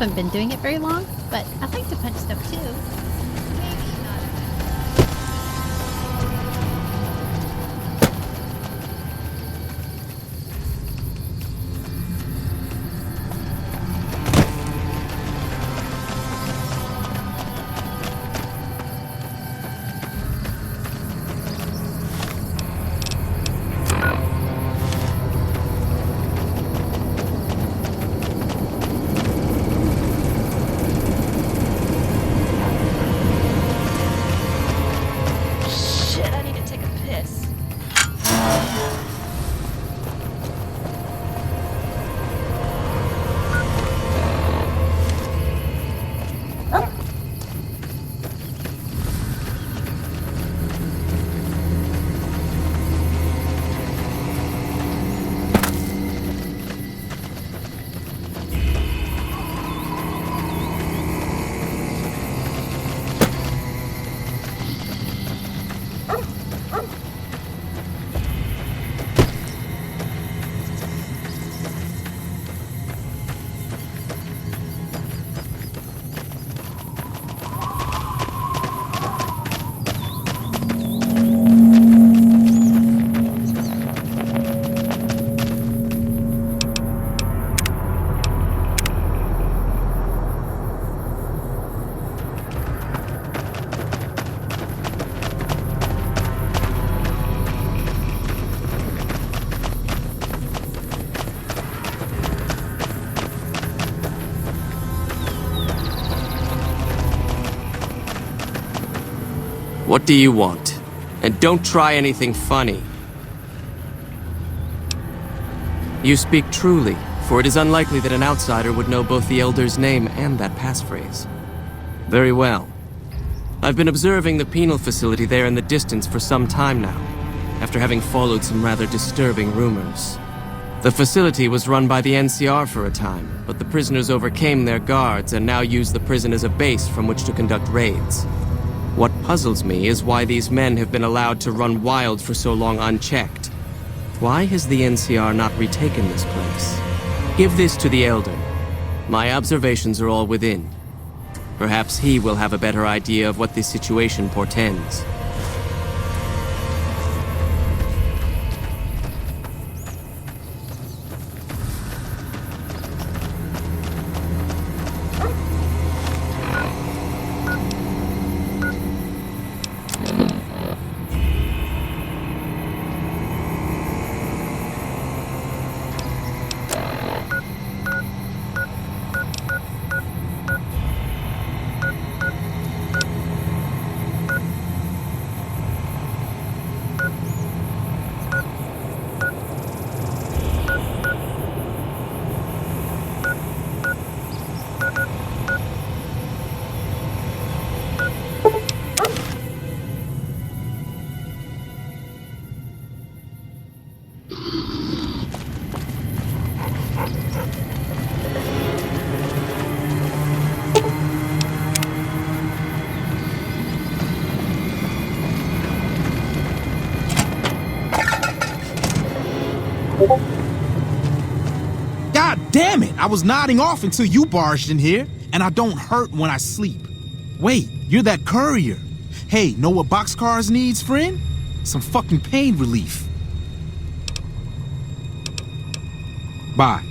haven't been doing it very long, but I'd like to punch stuff too. Maybe not. What do you want? And don't try anything funny. You speak truly, for it is unlikely that an outsider would know both the Elder's name and that passphrase. Very well. I've been observing the penal facility there in the distance for some time now, after having followed some rather disturbing rumors. The facility was run by the NCR for a time, but the prisoners overcame their guards and now use the prison as a base from which to conduct raids. What puzzles me is why these men have been allowed to run wild for so long unchecked. Why has the NCR not retaken this place? Give this to the Elder. My observations are all within. Perhaps he will have a better idea of what this situation portends. God damn it! I was nodding off until you barged in here, and I don't hurt when I sleep. Wait, you're that courier. Hey, know what Boxcars needs, friend? Some fucking pain relief. Bye.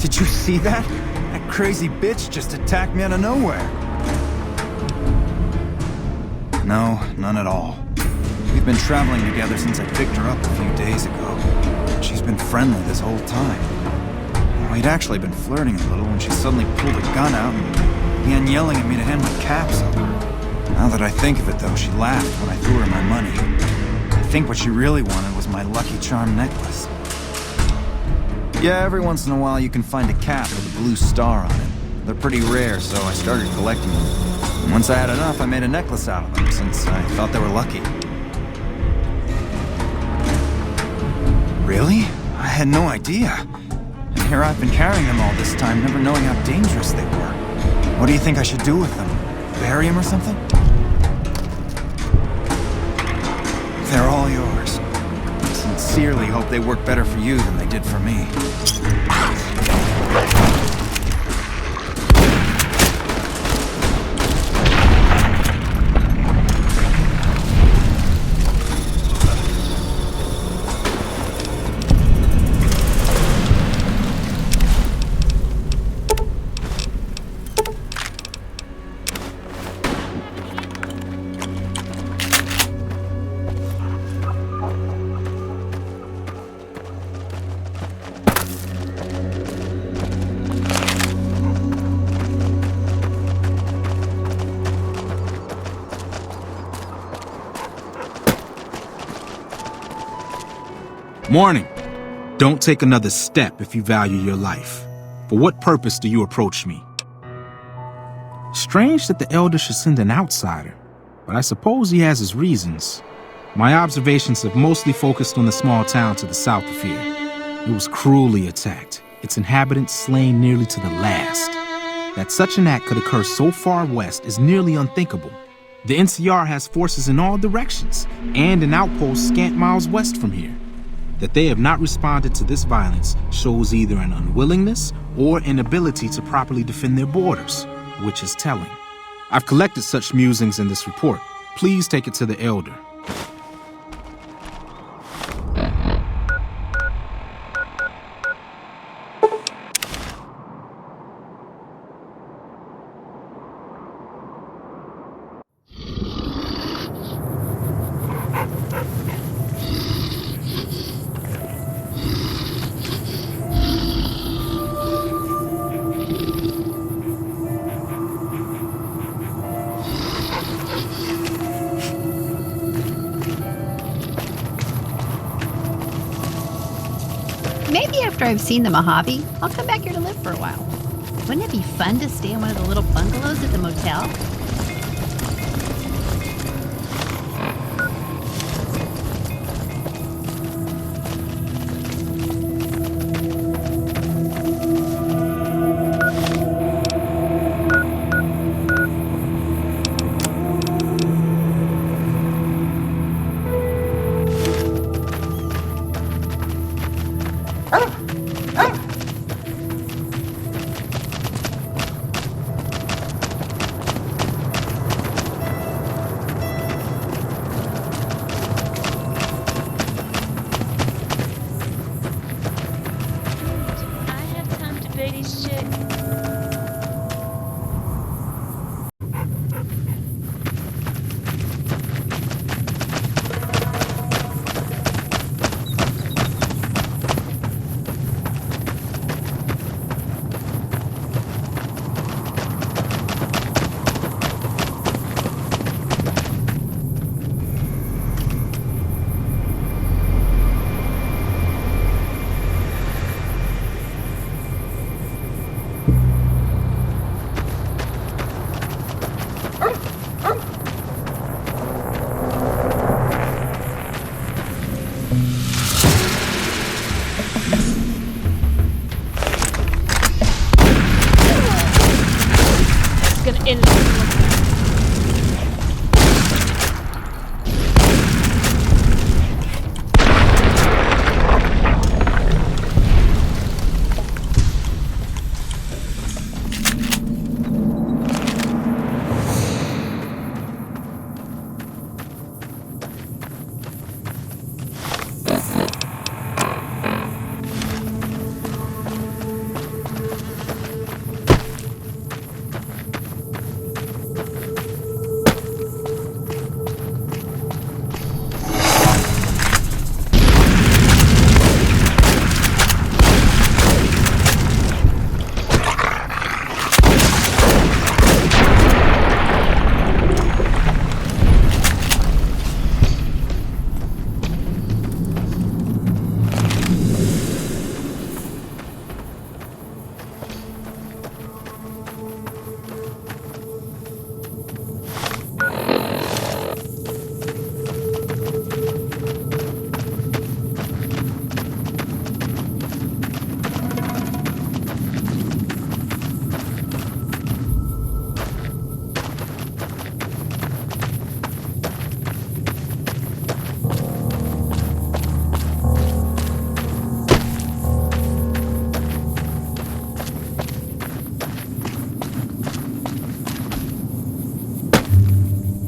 Did you see that? That crazy bitch just attacked me out of nowhere. No, none at all. We've been traveling together since I picked her up a few days ago. She's been friendly this whole time. We'd actually been flirting a little when she suddenly pulled a gun out and began yelling at me to hand my caps over. Now that I think of it though, she laughed when I threw her my money. I think what she really wanted was my Lucky Charm necklace. Yeah, every once in a while you can find a cap with a blue star on it. They're pretty rare, so I started collecting them. And once I had enough, I made a necklace out of them, since I thought they were lucky. Really? I had no idea. And here I've been carrying them all this time, never knowing how dangerous they were. What do you think I should do with them? Bury them or something? They're all yours. I sincerely hope they work better for you than they did for me. Morning. Don't take another step if you value your life. For what purpose do you approach me? Strange that the Elder should send an outsider, but I suppose he has his reasons. My observations have mostly focused on the small town to the south of here. It was cruelly attacked, its inhabitants slain nearly to the last. That such an act could occur so far west is nearly unthinkable. The NCR has forces in all directions, and an outpost scant miles west from here. That they have not responded to this violence shows either an unwillingness or inability to properly defend their borders, which is telling. I've collected such musings in this report. Please take it to the Elder. Maybe after I've seen the Mojave, I'll come back here to live for a while. Wouldn't it be fun to stay in one of the little bungalows at the motel?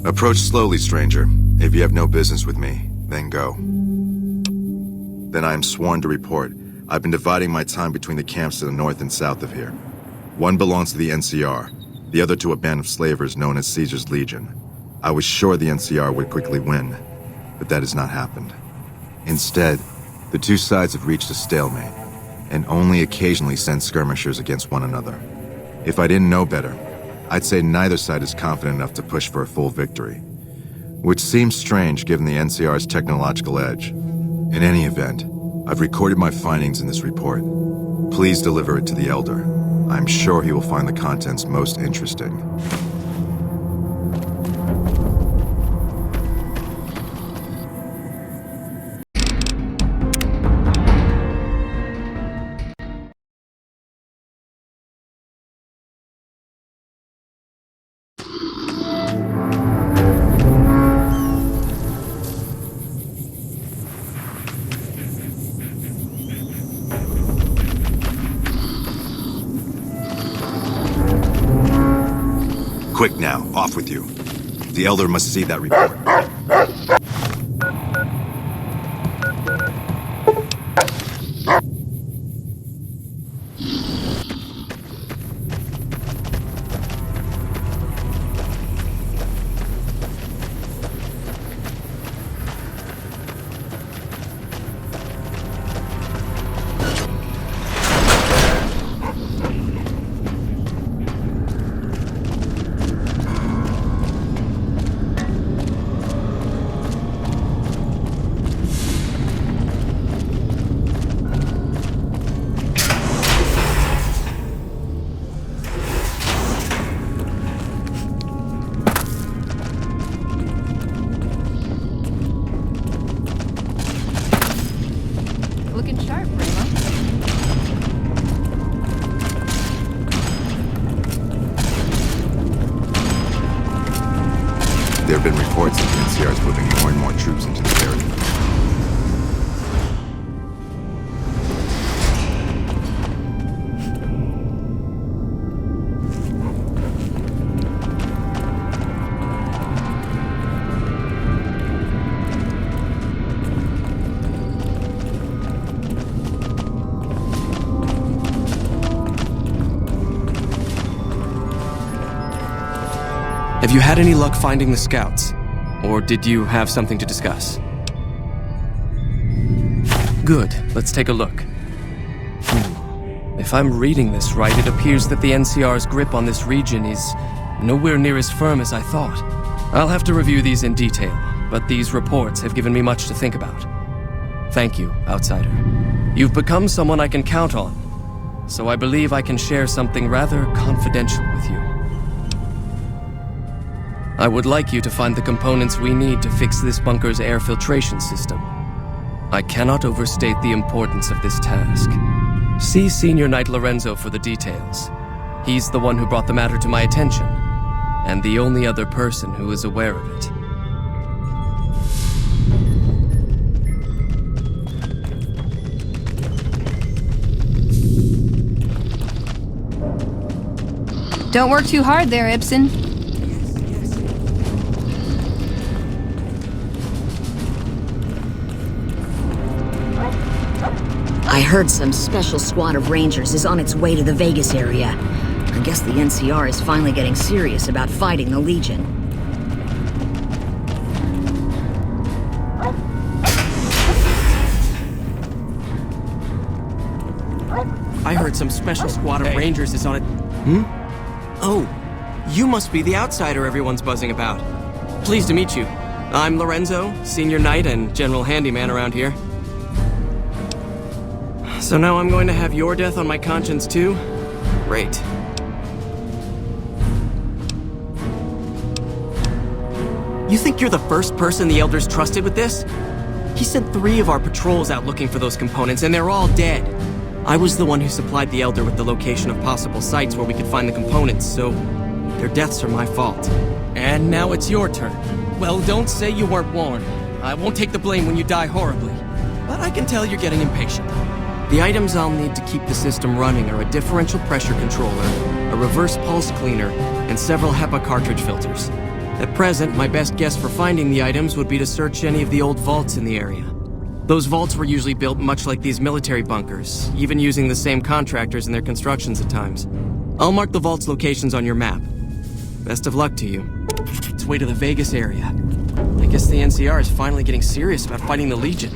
Approach slowly, stranger. If you have no business with me, then go. Then I am sworn to report. I've been dividing my time between the camps to the north and south of here. One belongs to the NCR, the other to a band of slavers known as Caesar's Legion. I was sure the NCR would quickly win, but that has not happened. Instead, the two sides have reached a stalemate, and only occasionally send skirmishers against one another. If I didn't know better, I'd say neither side is confident enough to push for a full victory. Which seems strange given the NCR's technological edge. In any event, I've recorded my findings in this report. Please deliver it to the Elder. I'm sure he will find the contents most interesting. Quick now, off with you. The Elder must see that report. Looking sharp, Remo. There have been reports that the NCR is moving more and more troops into the area. Have you had any luck finding the scouts? Or did you have something to discuss? Good, let's take a look. If I'm reading this right, it appears that the NCR's grip on this region is nowhere near as firm as I thought. I'll have to review these in detail, but these reports have given me much to think about. Thank you, Outsider. You've become someone I can count on, so I believe I can share something rather confidential with you. I would like you to find the components we need to fix this bunker's air filtration system. I cannot overstate the importance of this task. See Senior Knight Lorenzo for the details. He's the one who brought the matter to my attention, and the only other person who is aware of it. Don't work too hard there, Ibsen. I heard some special squad of Rangers is on its way to the Vegas area. I guess the NCR is finally getting serious about fighting the Legion. I heard some special squad of Rangers is on it. Oh, you must be the Outsider everyone's buzzing about. Pleased to meet you. I'm Lorenzo, Senior Knight and General Handyman around here. So now I'm going to have your death on my conscience too? Great. You think you're the first person the Elders trusted with this? He sent 3 of our patrols out looking for those components, and they're all dead. I was the one who supplied the Elder with the location of possible sites where we could find the components, so their deaths are my fault. And now it's your turn. Well, don't say you weren't warned. I won't take the blame when you die horribly. But I can tell you're getting impatient. The items I'll need to keep the system running are a differential pressure controller, a reverse pulse cleaner, and several HEPA cartridge filters. At present, my best guess for finding the items would be to search any of the old vaults in the area. Those vaults were usually built much like these military bunkers, even using the same contractors in their constructions at times. I'll mark the vault's locations on your map. Best of luck to you. It's way to the Vegas area. I guess the NCR is finally getting serious about fighting the Legion.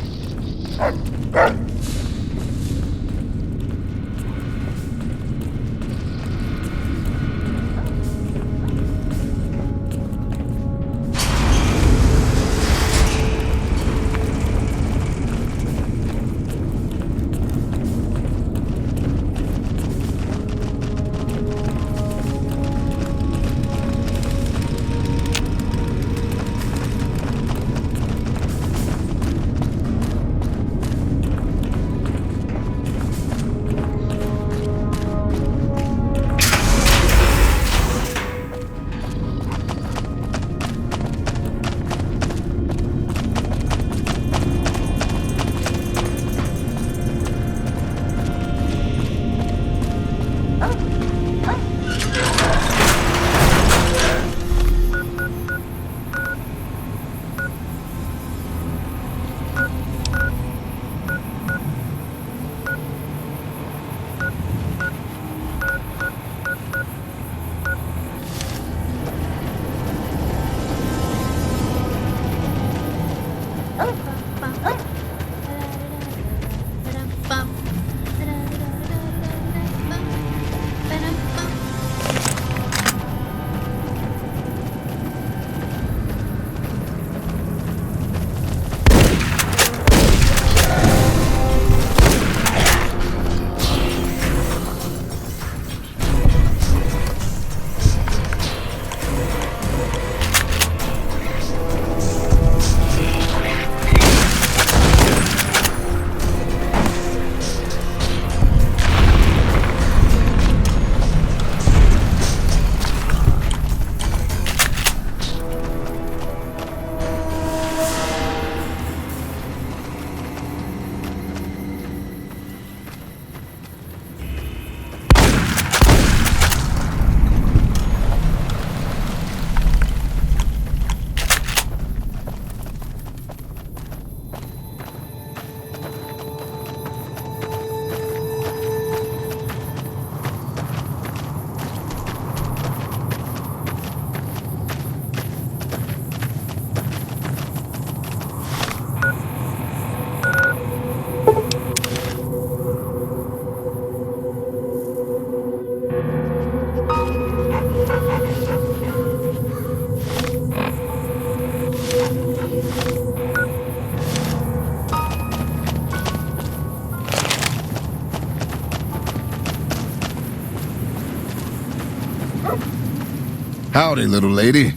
Howdy, little lady.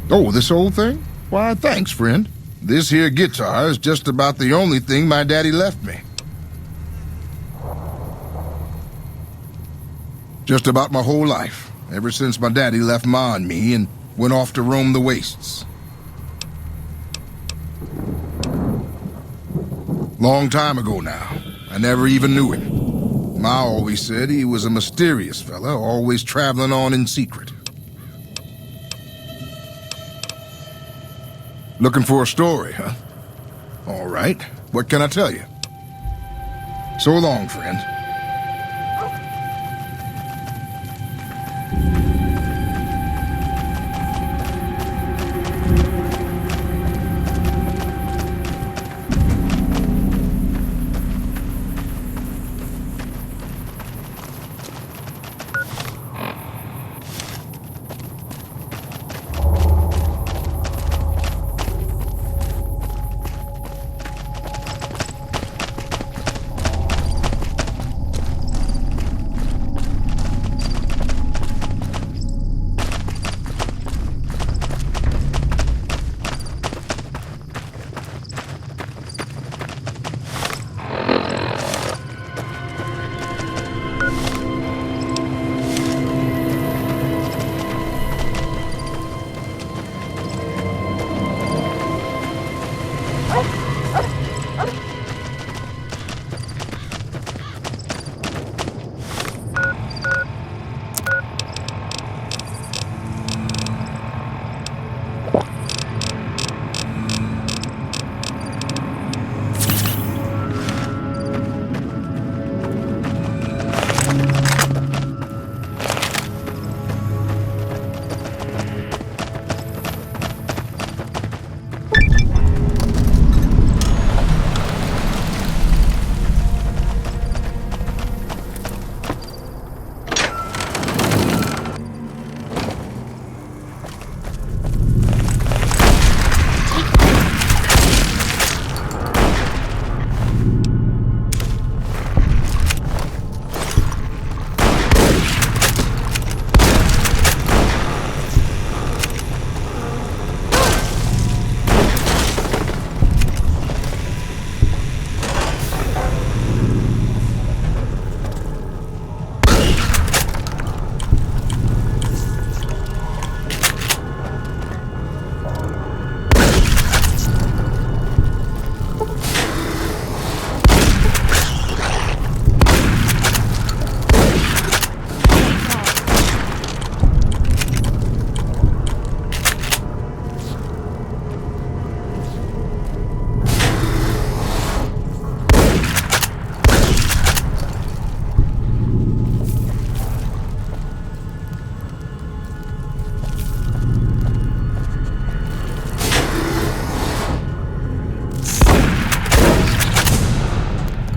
Oh, this old thing? Why, thanks, friend. This here guitar is just about the only thing my daddy left me. Just about my whole life, ever since my daddy left Ma and me and went off to roam the wastes. Long time ago now. I never even knew him. Ma always said he was a mysterious fella, always traveling on in secret. Looking for a story, huh? All right. What can I tell you? So long, friend.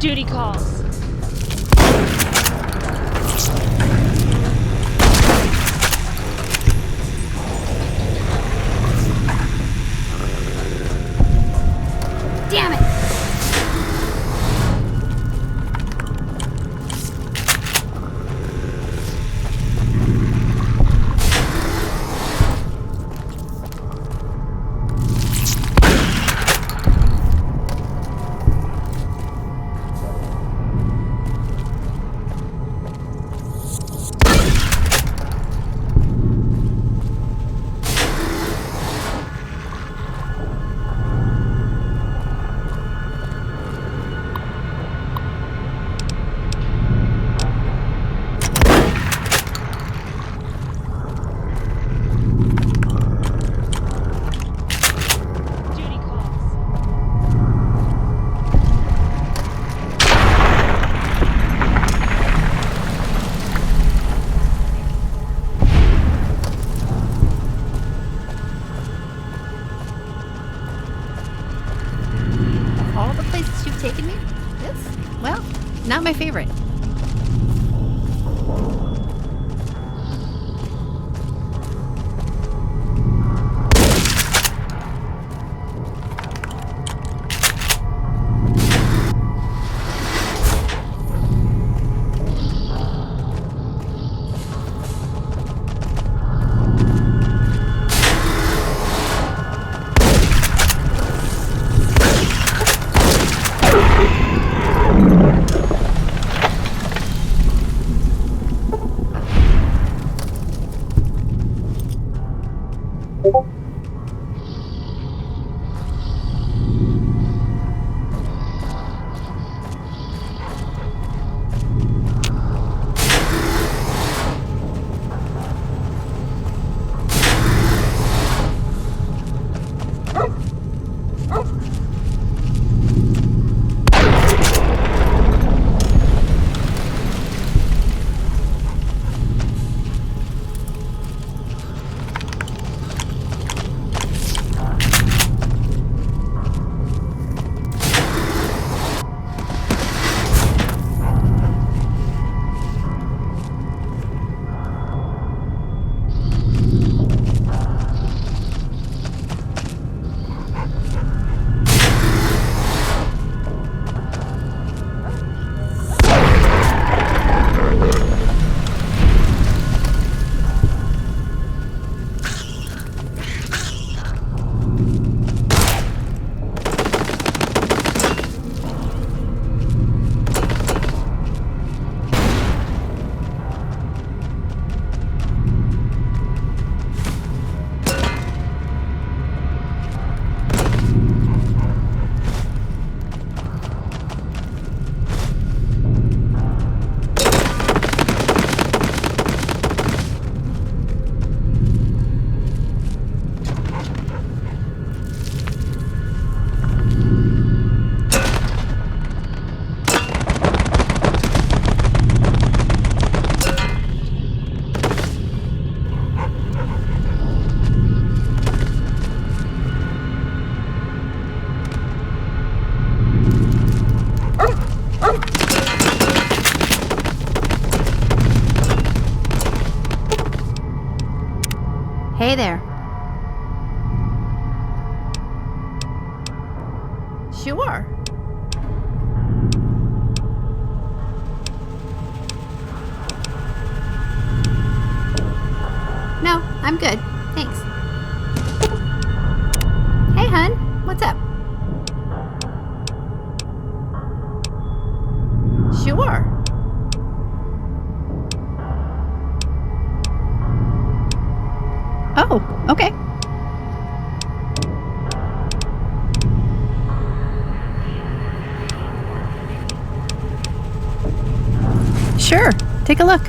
Duty calls. Damn it! Duty calls. Of all the places you've taken me, this, well, not my favorite. Hey there. Sure. No, I'm good. Thanks. Hey, hun. What's up? Sure. Oh, okay. Sure, take a look.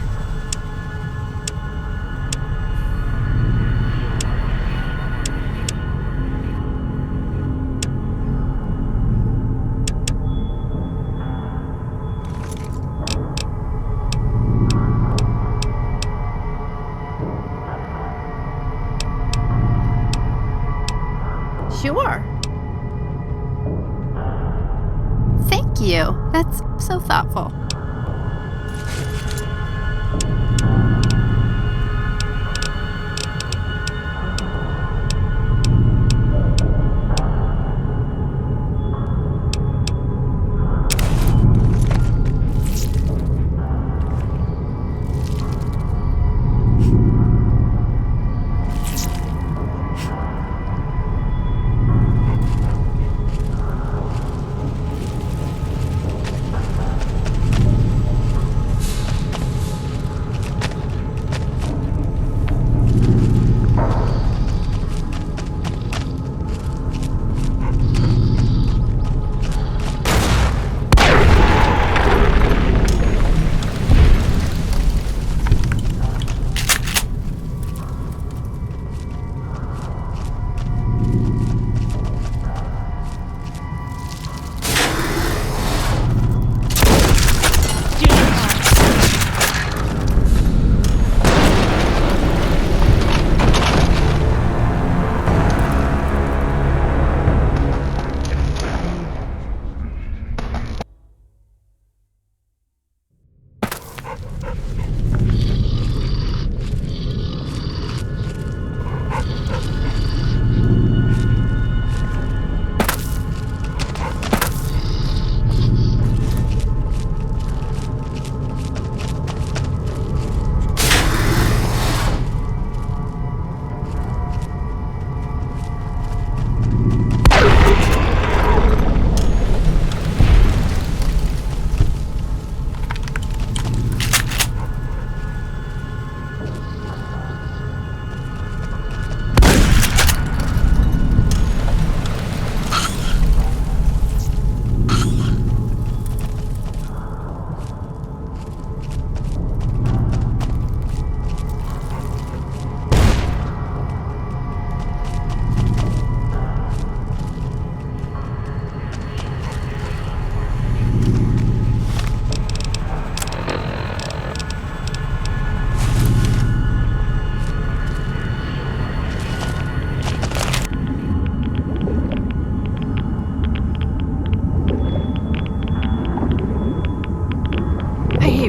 Sure. Thank Thank you. That's so thoughtful.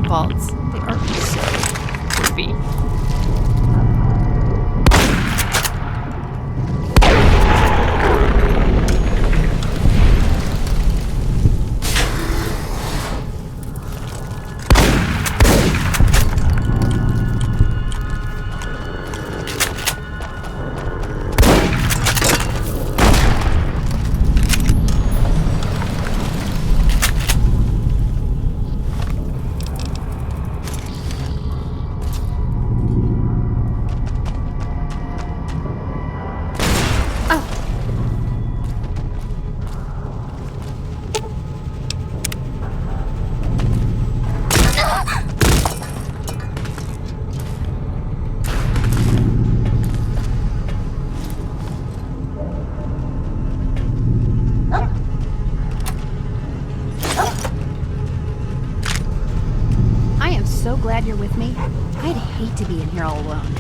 Vaults. They are so creepy. So glad you're with me. I'd hate to be in here all alone.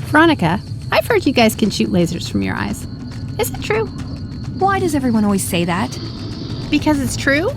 Veronica, I've heard you guys can shoot lasers from your eyes. Is it true? Why does everyone always say that? Because it's true?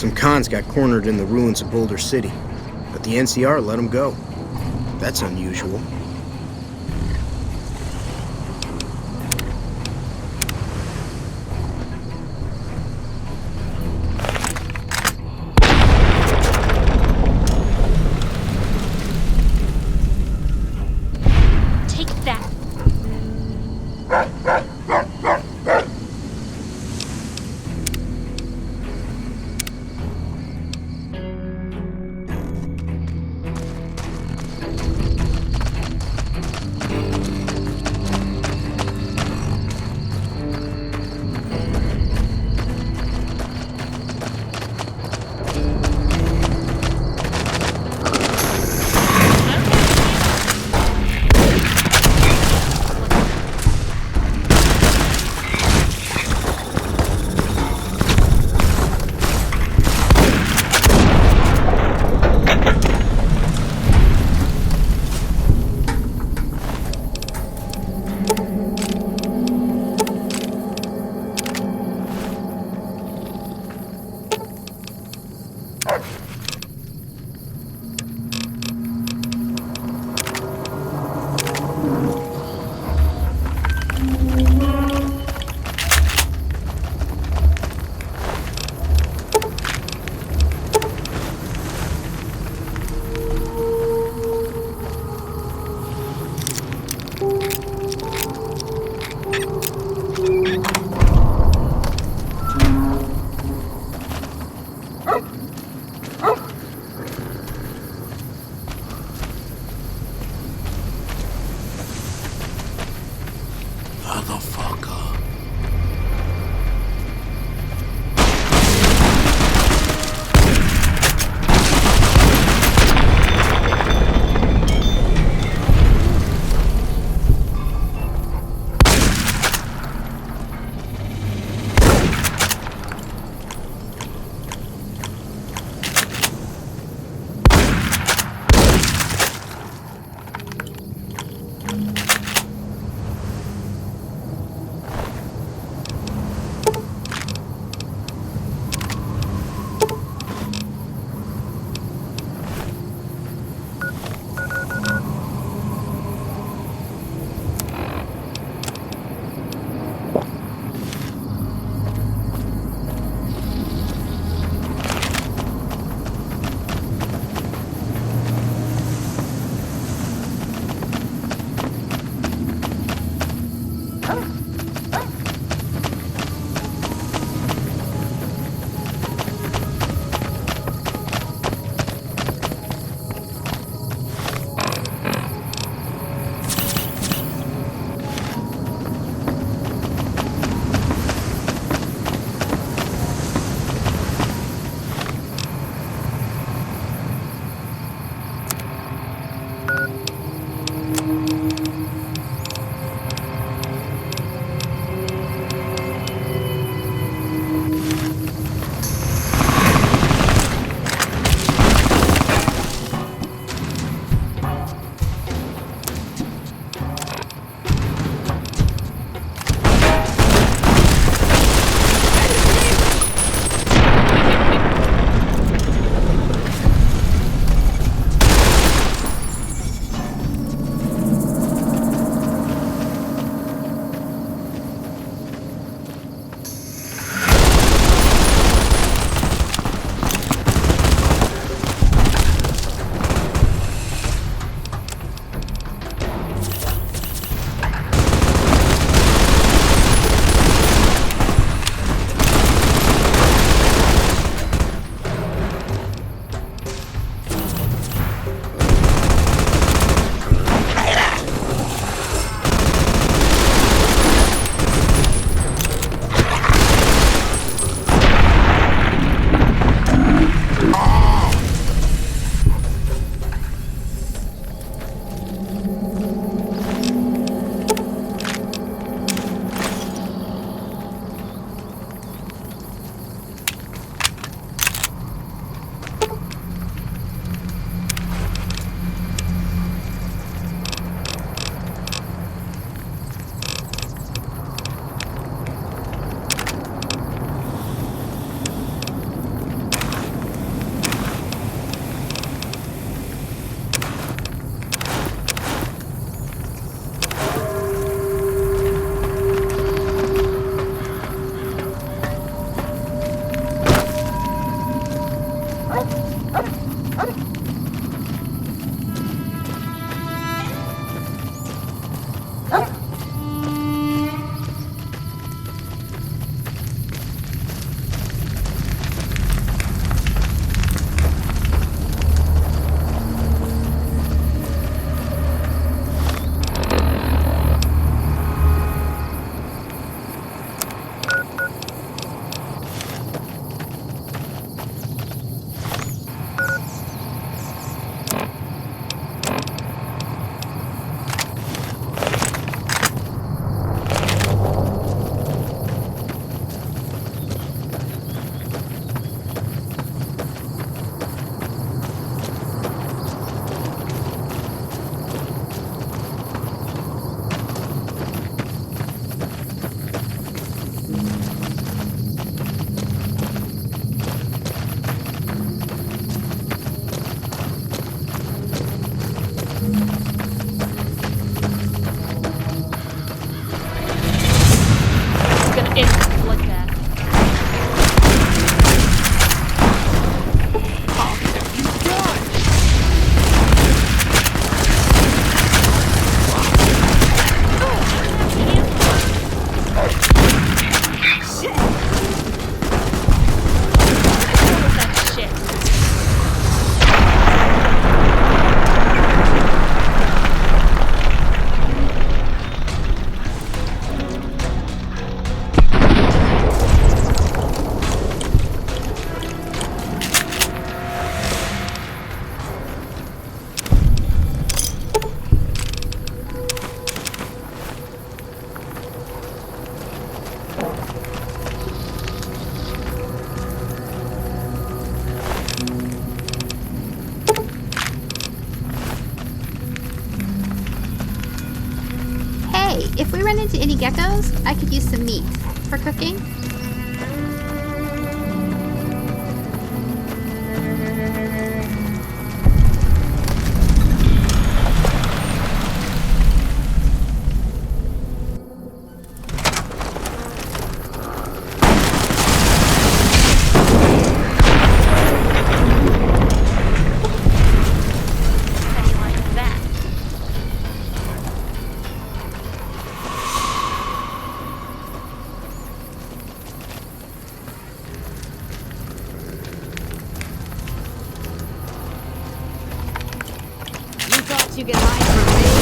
Some cons got cornered in the ruins of Boulder City, but the NCR let them go. That's unusual. Take that. Motherfucker. run into any geckos? I could use some meat for cooking. You can hide from me.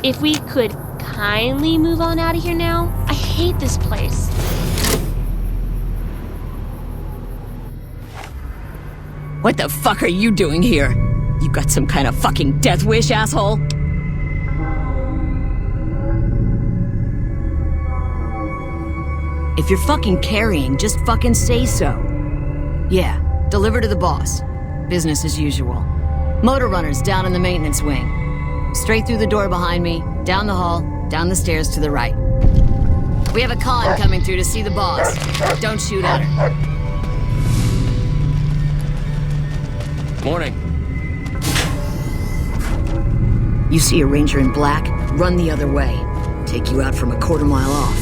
If we could kindly move on out of here now. I hate this place. What the fuck are you doing here? You got some kind of fucking death wish, asshole? If you're fucking carrying, just fucking say so. Yeah, deliver to the boss. Business as usual. Motor runners down in the maintenance wing. Straight through the door behind me, down the hall, down the stairs to the right. We have a con coming through to see the boss. Don't shoot at her. Morning. You see a ranger in black, run the other way. Take you out from a quarter mile off.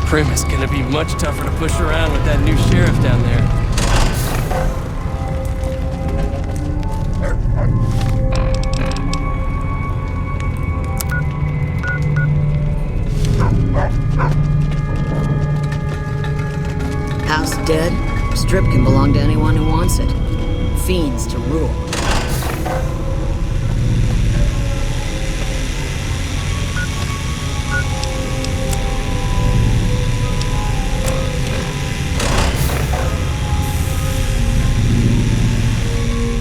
Prim is gonna be much tougher to push around with that new sheriff down there. House dead, strip can belong to anyone who wants it. Fiends to rule.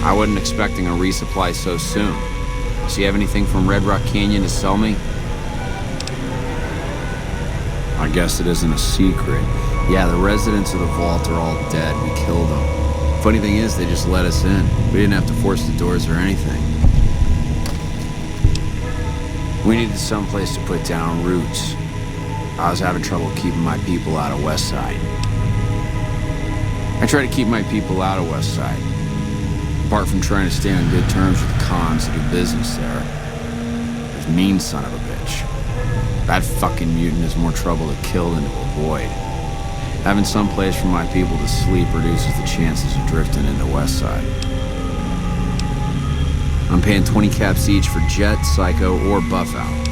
I wasn't expecting a resupply so soon. So you have anything from Red Rock Canyon to sell me? I guess it isn't a secret. Yeah, the residents of the vault are all dead. We killed them. Funny thing is, they just let us in. We didn't have to force the doors or anything. We needed someplace to put down roots. I was having trouble keeping my people out of Westside. I try to keep my people out of Westside. Apart from trying to stay on good terms with the cons that do business there. There's mean son of a bitch. That fucking mutant is more trouble to kill than to avoid. Having some place for my people to sleep reduces the chances of drifting into Westside. I'm paying 20 caps each for Jet, Psycho, or Buff Out.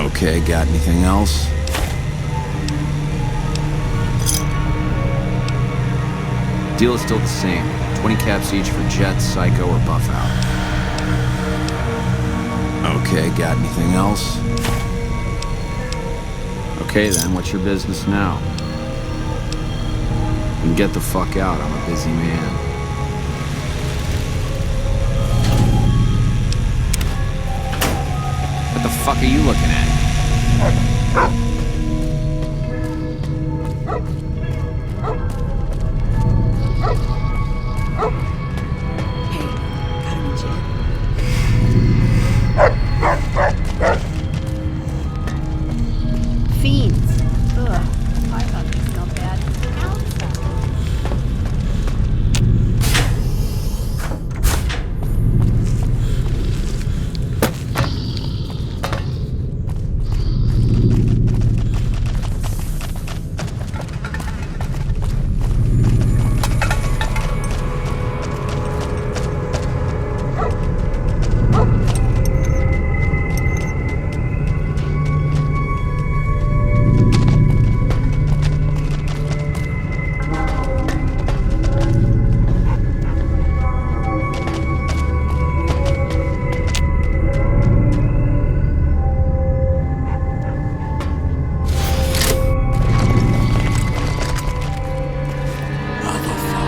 Okay, got anything else? Deal is still the same. 20 caps each for Jet, Psycho, or Buff Out. Okay, got anything else? Okay then, what's your business now? You can get the fuck out, I'm a busy man. What the fuck are you looking at? Fiends. Ugh. I thought they smelled bad. Outside.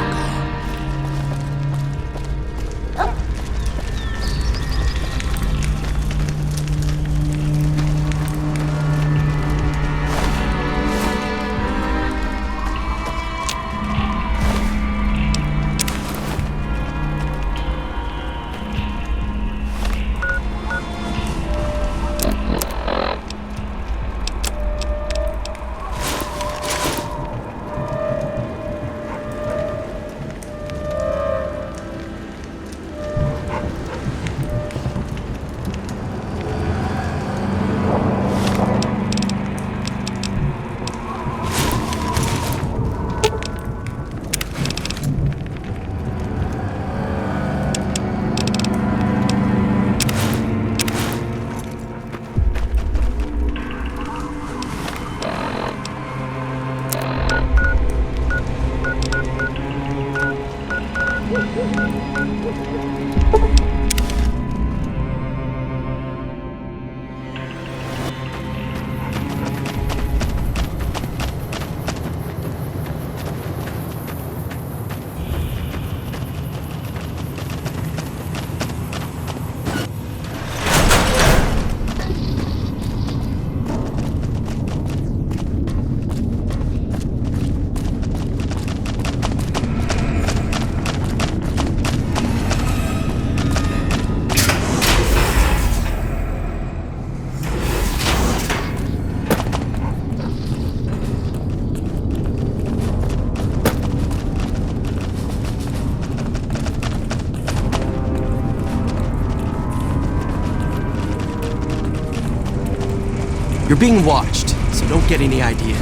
You're being watched, so don't get any ideas.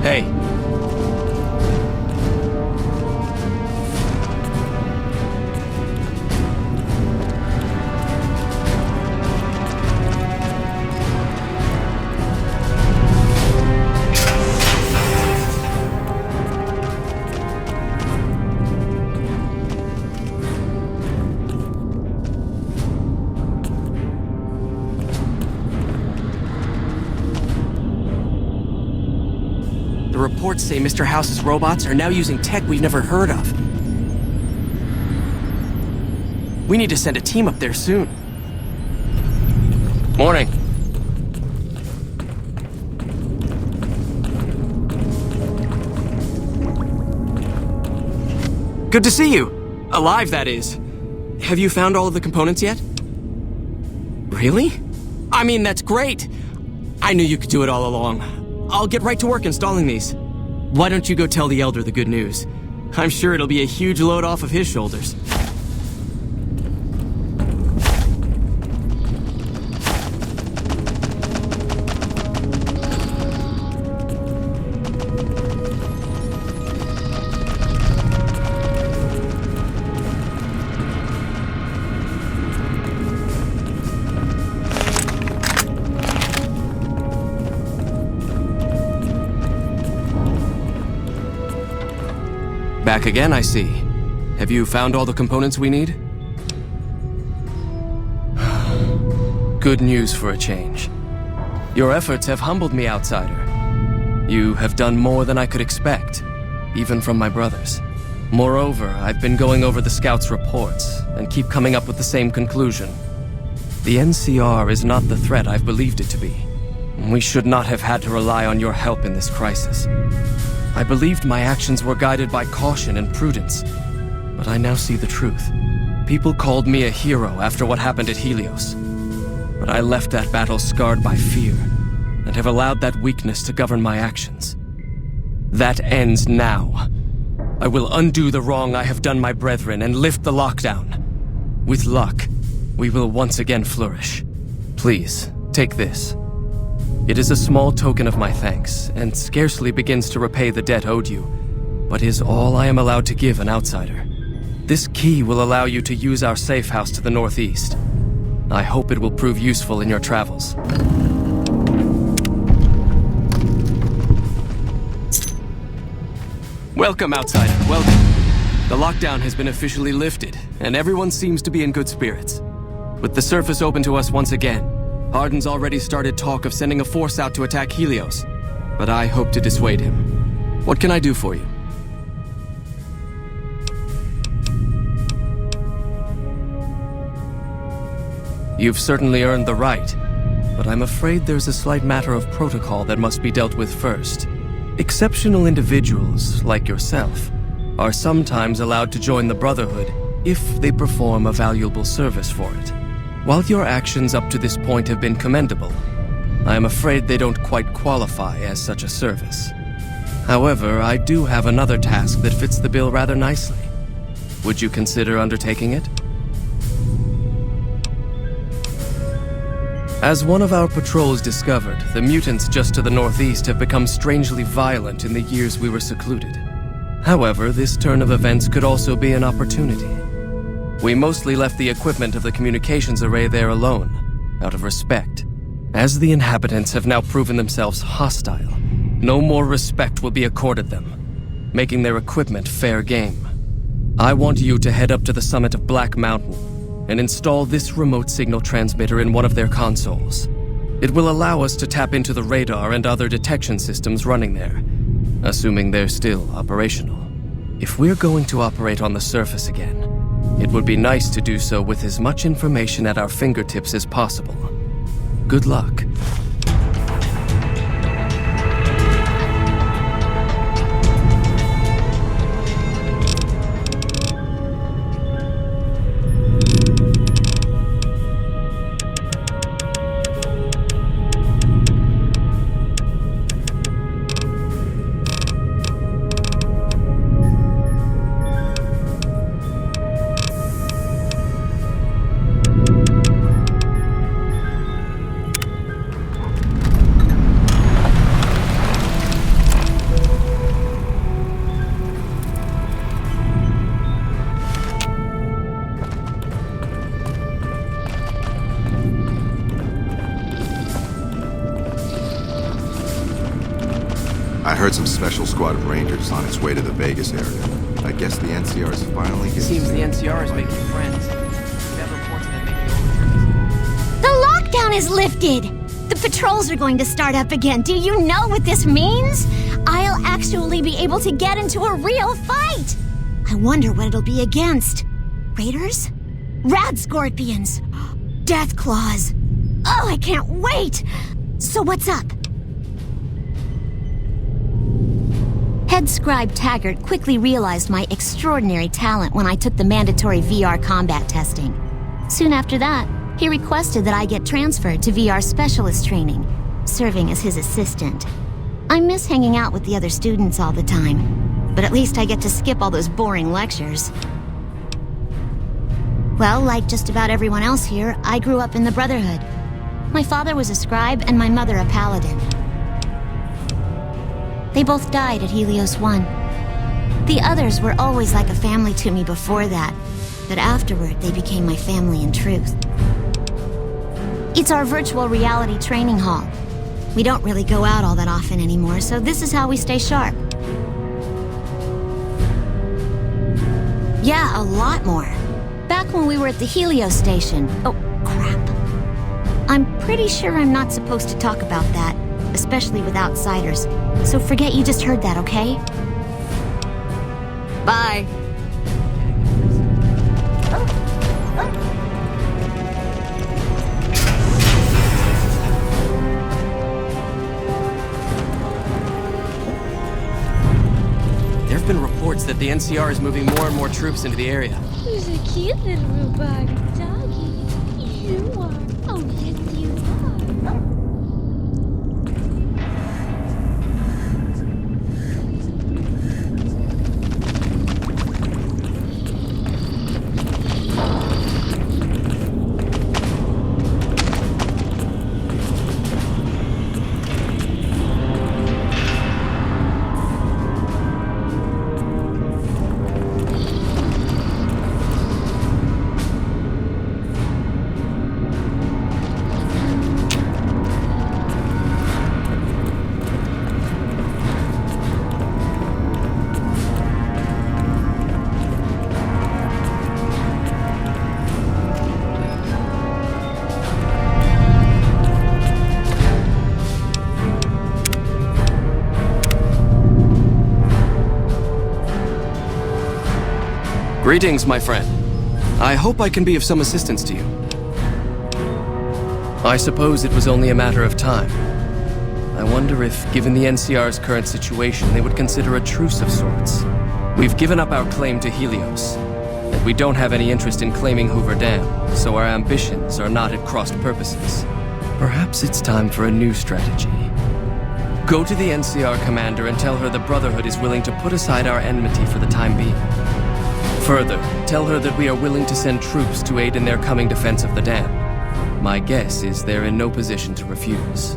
Hey. The reports say Mr. House's robots are now using tech we've never heard of. We need to send a team up there soon. Morning. Good to see you. Alive, that is. Have you found all of the components yet? Really? I mean, that's great. I knew you could do it all along. I'll get right to work installing these. Why don't you go tell the Elder the good news? I'm sure it'll be a huge load off of his shoulders. Back again, I see. Have you found all the components we need? Good news for a change. Your efforts have humbled me, outsider. You have done more than I could expect, even from my brothers. Moreover, I've been going over the scouts' reports and keep coming up with the same conclusion. The NCR is not the threat I've believed it to be. We should not have had to rely on your help in this crisis. I believed my actions were guided by caution and prudence, but I now see the truth. People called me a hero after what happened at Helios, but I left that battle scarred by fear, and have allowed that weakness to govern my actions. That ends now. I will undo the wrong I have done my brethren and lift the lockdown. With luck, we will once again flourish. Please, take this. It is a small token of my thanks, and scarcely begins to repay the debt owed you, but is all I am allowed to give an outsider. This key will allow you to use our safe house to the northeast. I hope it will prove useful in your travels. Welcome, outsider, welcome. The lockdown has been officially lifted, and everyone seems to be in good spirits. With the surface open to us once again, Hardin's already started talk of sending a force out to attack Helios, but I hope to dissuade him. What can I do for you? You've certainly earned the right, but I'm afraid there's a slight matter of protocol that must be dealt with first. Exceptional individuals, like yourself, are sometimes allowed to join the Brotherhood if they perform a valuable service for it. While your actions up to this point have been commendable, I am afraid they don't quite qualify as such a service. However, I do have another task that fits the bill rather nicely. Would you consider undertaking it? As one of our patrols discovered, the mutants just to the northeast have become strangely violent in the years we were secluded. However, this turn of events could also be an opportunity. We mostly left the equipment of the communications array there alone, out of respect. As the inhabitants have now proven themselves hostile, no more respect will be accorded them, making their equipment fair game. I want you to head up to the summit of Black Mountain and install this remote signal transmitter in one of their consoles. It will allow us to tap into the radar and other detection systems running there, assuming they're still operational. If we're going to operate on the surface again, it would be nice to do so with as much information at our fingertips as possible. Good luck. I heard some special squad of Rangers on its way to the Vegas area. I guess the NCR is finally getting... Seems the NCR is making friends. We have reports of them making The lockdown is lifted! The patrols are going to start up again. Do you know what this means? I'll actually be able to get into a real fight! I wonder what it'll be against. Raiders? Rad scorpions! Death claws! Oh, I can't wait! So what's up? Head scribe Taggart quickly realized my extraordinary talent when I took the mandatory VR combat testing. Soon after that, he requested that I get transferred to VR specialist training, serving as his assistant. I miss hanging out with the other students all the time, but at least I get to skip all those boring lectures. Well, like just about everyone else here, I grew up in the Brotherhood. My father was a scribe and my mother a paladin. They both died at Helios 1. The others were always like a family to me before that, but afterward they became my family in truth. It's our virtual reality training hall. We don't really go out all that often anymore, so this is how we stay sharp. Yeah, a lot more. Back when we were at the Helios station. Oh, crap. I'm pretty sure I'm not supposed to talk about that, especially with outsiders. So forget you just heard that, okay? Bye. There have been reports that the NCR is moving more and more troops into the area. Who's a cute little robot doggy? You are. Oh, yes, you are. Greetings, my friend. I hope I can be of some assistance to you. I suppose it was only a matter of time. I wonder if, given the NCR's current situation, they would consider a truce of sorts. We've given up our claim to Helios, and we don't have any interest in claiming Hoover Dam, so our ambitions are not at crossed purposes. Perhaps it's time for a new strategy. Go to the NCR commander and tell her the Brotherhood is willing to put aside our enmity for the time being. Further, tell her that we are willing to send troops to aid in their coming defense of the dam. My guess is they're in no position to refuse.